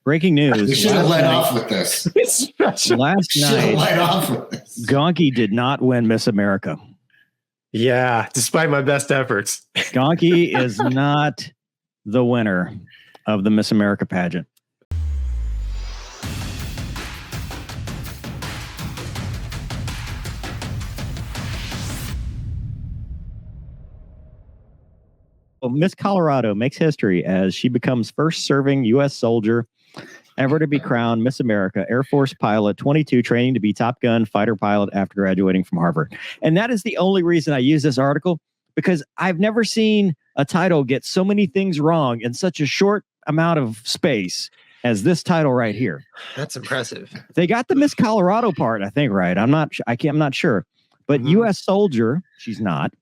breaking news. We should have let off with this. Last night, Gonky did not win Miss America. Yeah, despite my best efforts. Gonky is not the winner of the Miss America pageant. Well, Miss Colorado makes history as she becomes first serving U.S. soldier ever to be crowned Miss America, Air Force pilot, 22, training to be Top Gun fighter pilot after graduating from Harvard. And that is the only reason I use this article, because I've never seen a title get so many things wrong in such a short amount of space as this title right here. That's impressive. They got the Miss Colorado part, I think, right. I'm not sure. But U.S. soldier, she's not.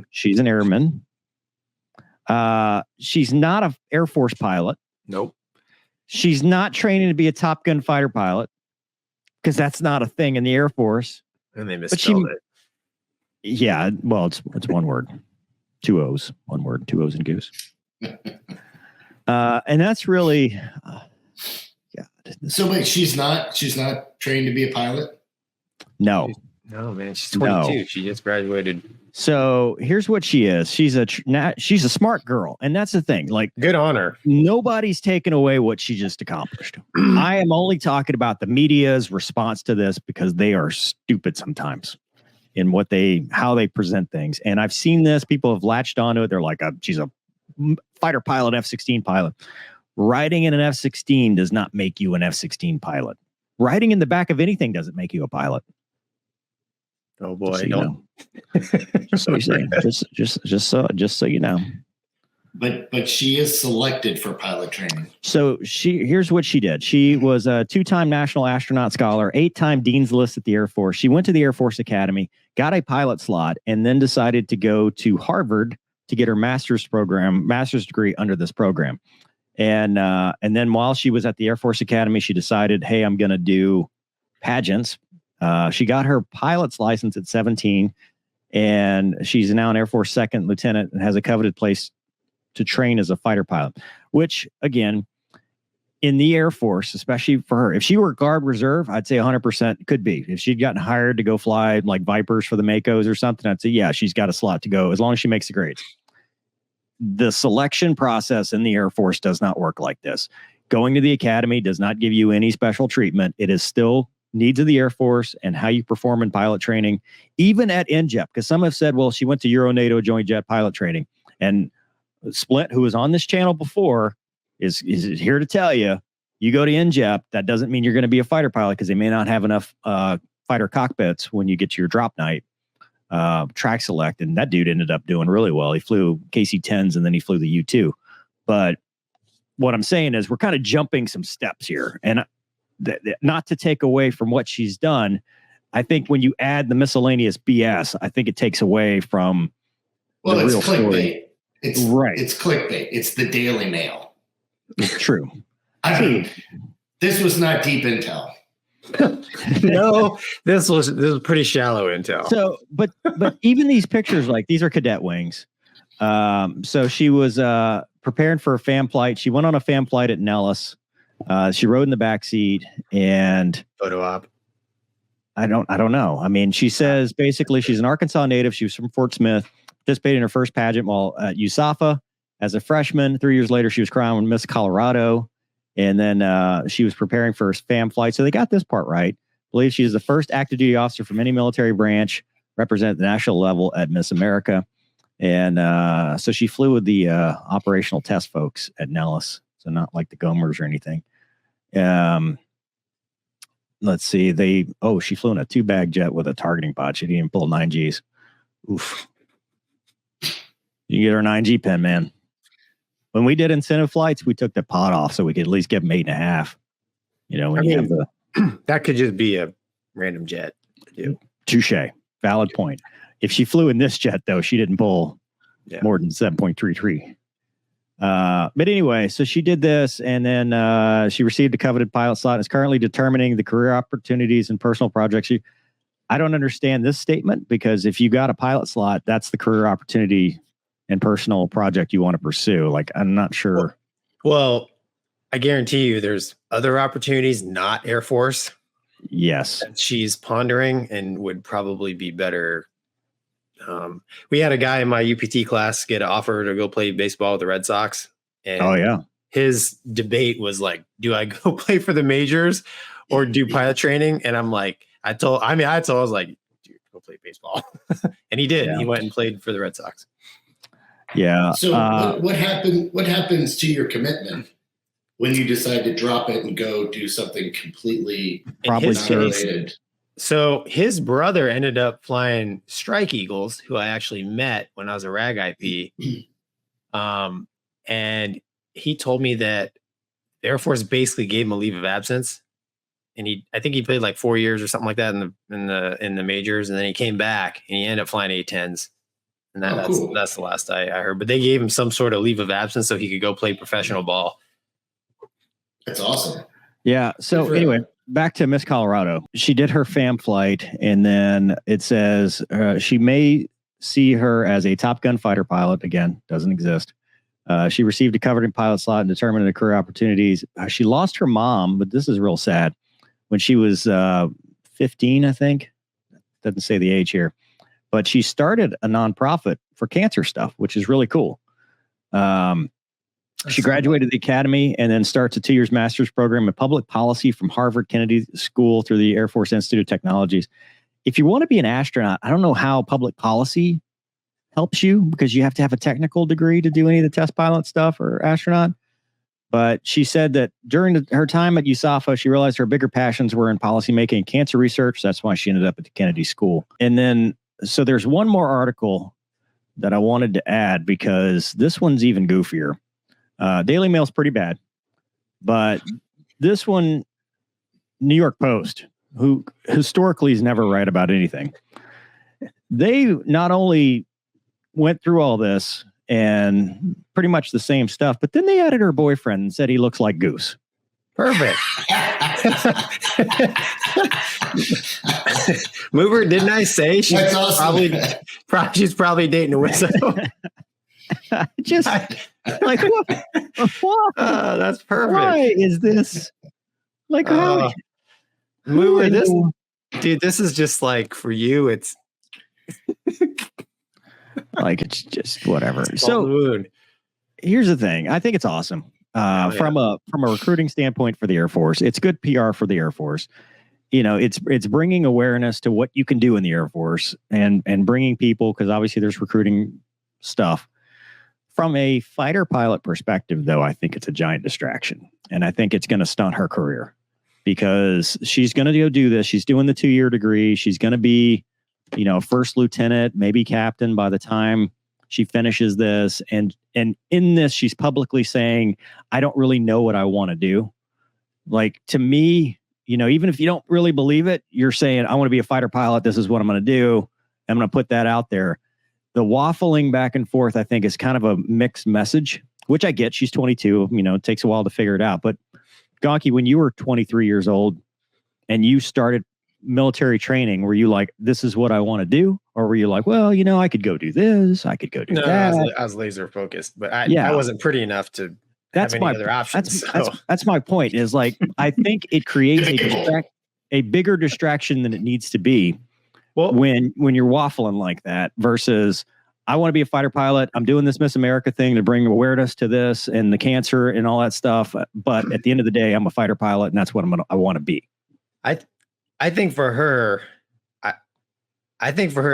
She's an airman. She's not an Air Force pilot. Nope. She's not training to be a Top Gun fighter pilot because that's not a thing in the Air Force. And they misspelled it. Yeah, well, it's one word. 2 O's. One word. 2 O's and goose. And that's really So wait, she's not trained to be a pilot? No. No, man, she's 22. No. She just graduated. So here's what she is. She's a smart girl. And that's the thing. Like, good on her. Nobody's taken away what she just accomplished. I am only talking about the media's response to this because they are stupid sometimes in how they present things. And I've seen this. People have latched onto it. They're like, she's a fighter pilot, F-16 pilot. Riding in an F-16 does not make you an F-16 pilot. Riding in the back of anything doesn't make you a pilot. Oh boy! Just so you know. But she is selected for pilot training. So here's what she did. She was a 2-time National Astronaut Scholar, 8-time Dean's List at the Air Force. She went to the Air Force Academy, got a pilot slot, and then decided to go to Harvard to get her master's degree under this program. And then while she was at the Air Force Academy, she decided, hey, I'm going to do pageants. She got her pilot's license at 17, and she's now an Air Force second lieutenant and has a coveted place to train as a fighter pilot, which, again, in the Air Force, especially for her, if she were Guard Reserve, I'd say 100% could be. If she'd gotten hired to go fly like Vipers for the Makos or something, I'd say, yeah, she's got a slot to go as long as she makes the grades. The selection process in the Air Force does not work like this. Going to the academy does not give you any special treatment. It is still needs of the Air Force and how you perform in pilot training, even at NJEP, because some have said, well, she went to Euro-NATO Joint Jet pilot training. And Splint, who was on this channel before, is here to tell you, you go to NJEP, that doesn't mean you're going to be a fighter pilot because they may not have enough fighter cockpits when you get to your drop night track select. And that dude ended up doing really well. He flew KC-10s and then he flew the U-2. But what I'm saying is we're kind of jumping some steps here. And not to take away from what she's done, I think when you add the miscellaneous BS, I think it takes away from the real story. It's clickbait. It's the Daily Mail. True. I mean, this was not deep intel. No, this was pretty shallow intel. So, but even these pictures, like these are cadet wings. So she was preparing for a fan flight. She went on a fan flight at Nellis. She rode in the back seat and photo op. I don't know. I mean, she says basically she's an Arkansas native. She was from Fort Smith, participated in her first pageant while at USAFA as a freshman. 3 years later, she was crowned Miss Colorado. And then she was preparing for her FAM flight. So they got this part right. I believe she is the first active duty officer from any military branch, represent the national level at Miss America. And so she flew with the operational test folks at Nellis. So not like the Gomers or anything. Let's see. She flew in a 2-bag jet with a targeting pod. She didn't even pull 9Gs. Oof. You get her 9G pin, man. When we did incentive flights, we took the pod off so we could at least give them 8.5. You know, that could just be a random jet. Touche. Valid point. If she flew in this jet, though, she didn't pull more than 7.33. But anyway, so she did this, and then she received a coveted pilot slot and is currently determining the career opportunities and personal projects. I don't understand this statement, because if you got a pilot slot, that's the career opportunity and personal project you want to pursue. Like, I'm not sure. Well, I guarantee you there's other opportunities, not Air Force, Yes. that she's pondering and would probably be better. We had a guy in my UPT class get an offer to go play baseball with the Red Sox. And Oh yeah. his debate was like, do I go play for the majors or do pilot training? And I'm like, I was like, dude, go play baseball. And he did. Yeah. He went and played for the Red Sox. Yeah. So what happened? What happens to your commitment when you decide to drop it and go do something completely Probably unrelated? So his brother ended up flying Strike Eagles, who I actually met when I was a RAG IP. And he told me that the Air Force basically gave him a leave of absence. And I think he played like 4 years or something like that in the majors. And then he came back and he ended up flying A-10s. And that's the last I heard. But they gave him some sort of leave of absence so he could go play professional ball. That's awesome. Yeah. So anyway, back to Miss Colorado. She did her FAM flight, and then it says she may see her as a Top Gun fighter pilot. Again, doesn't exist. She received a covered in pilot slot and determined the career opportunities. She lost her mom, but this is real sad. When she was 15, I think. Doesn't say the age here. But she started a nonprofit for cancer stuff, which is really cool. She graduated the academy and then starts a 2 years master's program in public policy from Harvard Kennedy School through the Air Force Institute of Technologies. If you want to be an astronaut, I don't know how public policy helps you because you have to have a technical degree to do any of the test pilot stuff or astronaut. But she said that during her time at USAFA, she realized her bigger passions were in policymaking and cancer research. That's why she ended up at the Kennedy School. And then, so there's one more article that I wanted to add because this one's even goofier. Daily Mail's pretty bad, but this one, New York Post, who historically is never right about anything, they not only went through all this and pretty much the same stuff, but then they added her boyfriend and said he looks like Goose. Perfect. Mover, didn't I say she's she's probably dating a wizard? Just like what? That's perfect. Why is this like Mover? This is just like for you. It's like it's just whatever. So here's the thing. I think it's awesome. From a recruiting standpoint for the Air Force, it's good PR for the Air Force. You know, it's bringing awareness to what you can do in the Air Force and bringing people, because obviously there's recruiting stuff. From a fighter pilot perspective, though, I think it's a giant distraction, and I think it's going to stunt her career because she's going to go do this. She's doing the 2-year degree. She's going to be, first lieutenant, maybe captain by the time she finishes this. And in this, she's publicly saying, I don't really know what I want to do. Like, to me, even if you don't really believe it, you're saying, I want to be a fighter pilot. This is what I'm going to do. I'm going to put that out there. The waffling back and forth, I think, is kind of a mixed message, which I get. She's 22. It takes a while to figure it out. But Gonky, when you were 23 years old and you started military training, were you like, this is what I want to do? Or were you like, well, I could go do this. I could go do that. I was laser focused, but I wasn't pretty enough to have any other options. That's my point is like, I think it creates a bigger distraction than it needs to be. Well, when you're waffling like that versus I want to be a fighter pilot. I'm doing this Miss America thing to bring awareness to this and the cancer and all that stuff. But at the end of the day, I'm a fighter pilot, and that's what I want to be. I think for her,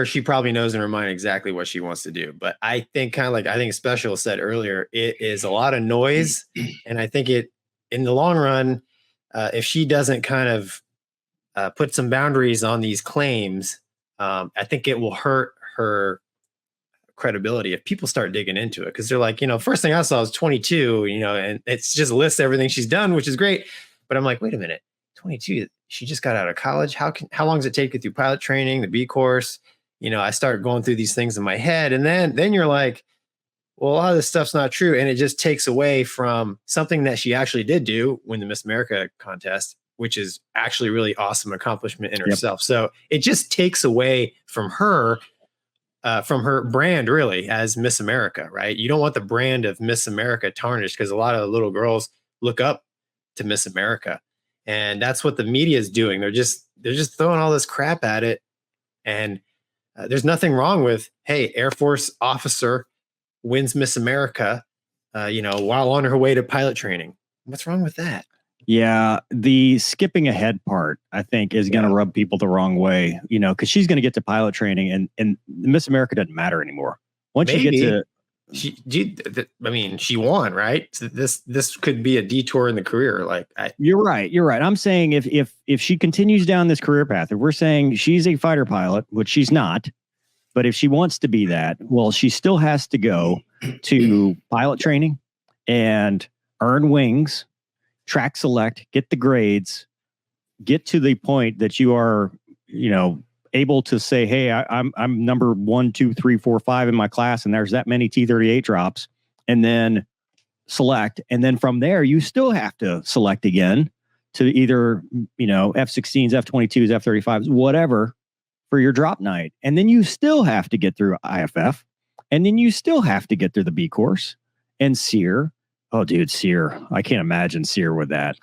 she probably knows in her mind exactly what she wants to do. But I think I think Special said earlier, it is a lot of noise, and I think in the long run, if she doesn't kind of put some boundaries on these claims. I think it will hurt her credibility if people start digging into it, because they're like, first thing I saw was 22, and it's just lists everything she's done, which is great. But I'm like, wait a minute, 22, she just got out of college. How long does it take you through pilot training, the B course? I start going through these things in my head, and then you're like, well, a lot of this stuff's not true, and it just takes away from something that she actually did do win the Miss America contest, which is actually really awesome accomplishment in herself. Yep. So it just takes away from her brand really as Miss America, right? You don't want the brand of Miss America tarnished, because a lot of the little girls look up to Miss America. And that's what the media is doing. They're just throwing all this crap at it. And there's nothing wrong with, hey, Air Force officer wins Miss America, while on her way to pilot training. What's wrong with that? Yeah, the skipping ahead part, I think, is going to rub people the wrong way, because she's going to get to pilot training, and Miss America doesn't matter anymore. Once you get to, she won, right? So this could be a detour in the career. You're right. I'm saying if she continues down this career path, if we're saying she's a fighter pilot, which she's not, but if she wants to be that, well, she still has to go to pilot training and earn wings, track select, get the grades, get to the point that you are, able to say, hey, I'm number 1, 2, 3, 4, 5 in my class, and there's that many T-38 drops, and then select. And then from there, you still have to select again to either, F-16s, F-22s, F-35s, whatever, for your drop night. And then you still have to get through IFF, and then you still have to get through the B course and SEER. Oh, dude, SEER. I can't imagine SEER with that.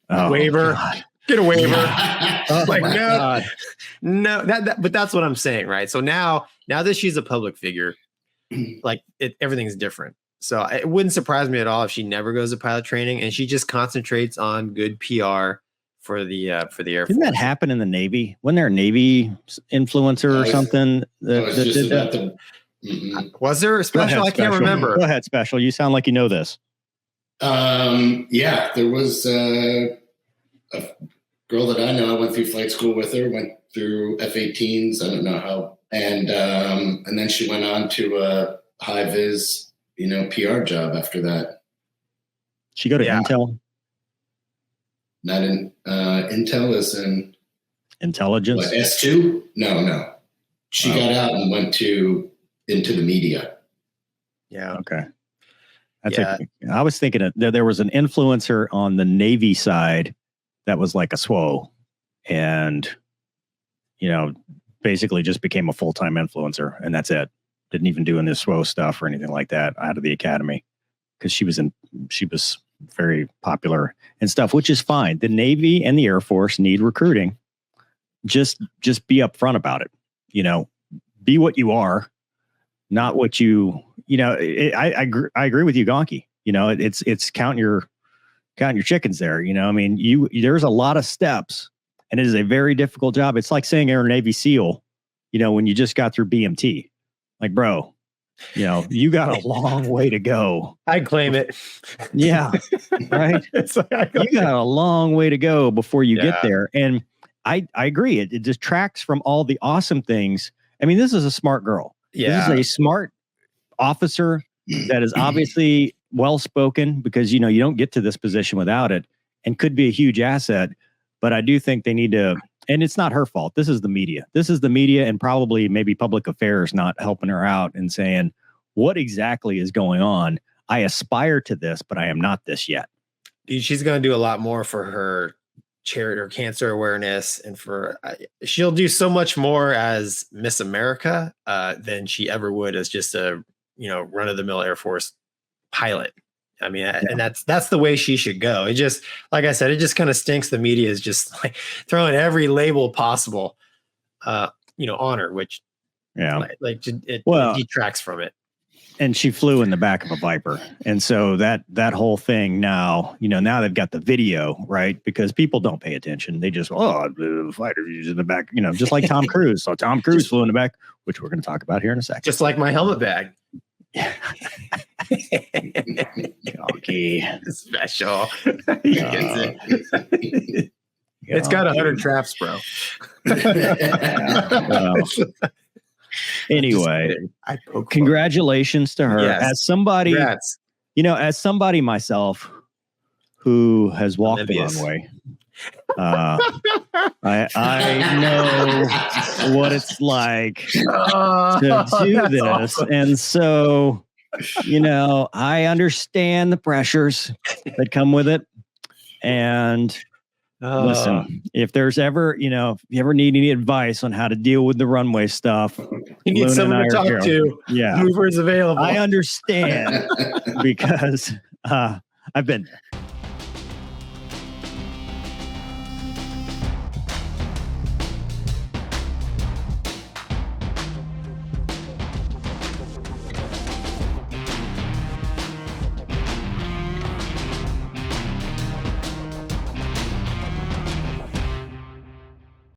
Oh, waiver. God. Get a waiver. God. No, but that's what I'm saying, right? So now that she's a public figure, everything's different. So it wouldn't surprise me at all if she never goes to pilot training and she just concentrates on good PR for the Air Force. Didn't that happen in the Navy? Wasn't there a Navy influencer or something that did that? Was there a special? I can't remember. Go ahead, special. You sound like you know this. Yeah, there was a girl that I know. I went through flight school with her. Went through F-18s. I don't know how, and then she went on to a high vis, PR job after that. She go to Intel. Not in Intel is in intelligence. What, S2? No. She got out and went into the media. Yeah. Okay. I was thinking there was an influencer on the Navy side that was like a SWO, and basically just became a full-time influencer, and that's it. Didn't even do any SWO stuff or anything like that out of the academy, because she was very popular and stuff, which is fine. The Navy and the Air Force need recruiting. Just be upfront about it. Be what you are, not what you. I agree with you, Gonky. It's counting your chickens there. There's a lot of steps, and it is a very difficult job. It's like saying you're a Navy SEAL, when you just got through BMT. Like, bro, you got a long way to go. I claim it. Yeah. Right. You got a long way to go before you get there. And I agree. It distracts from all the awesome things. I mean, this is a smart girl. Yeah. This is a smart officer that is obviously well-spoken, because, you don't get to this position without it, and could be a huge asset. But I do think they need to, and it's not her fault. This is the media. And probably maybe public affairs not helping her out and saying, what exactly is going on? I aspire to this, but I am not this yet. Dude, she's going to do a lot more for her charity or cancer awareness, and she'll do so much more as Miss America than she ever would as just a run-of-the-mill Air Force pilot. I mean, and that's the way she should go. It just, like I said, it just kind of stinks. The media is just like throwing every label possible, on her, which it detracts from it. And she flew in the back of a Viper. And so that whole thing now, now they've got the video, right? Because people don't pay attention. They just, the fighter's in the back, just like Tom Cruise. So Tom Cruise flew in the back, which we're going to talk about here in a second. Just like my helmet bag. Okay. Special. It's got 100 traps, bro. Anyway, congratulations to her. Yes. As somebody, as somebody myself who has walked the runway, I know what it's like to do this. Awesome. And so, I understand the pressures that come with it. And listen, if there's ever, if you ever need any advice on how to deal with the runway stuff, you need someone to talk to. Yeah. Movers available. I understand because I've been there.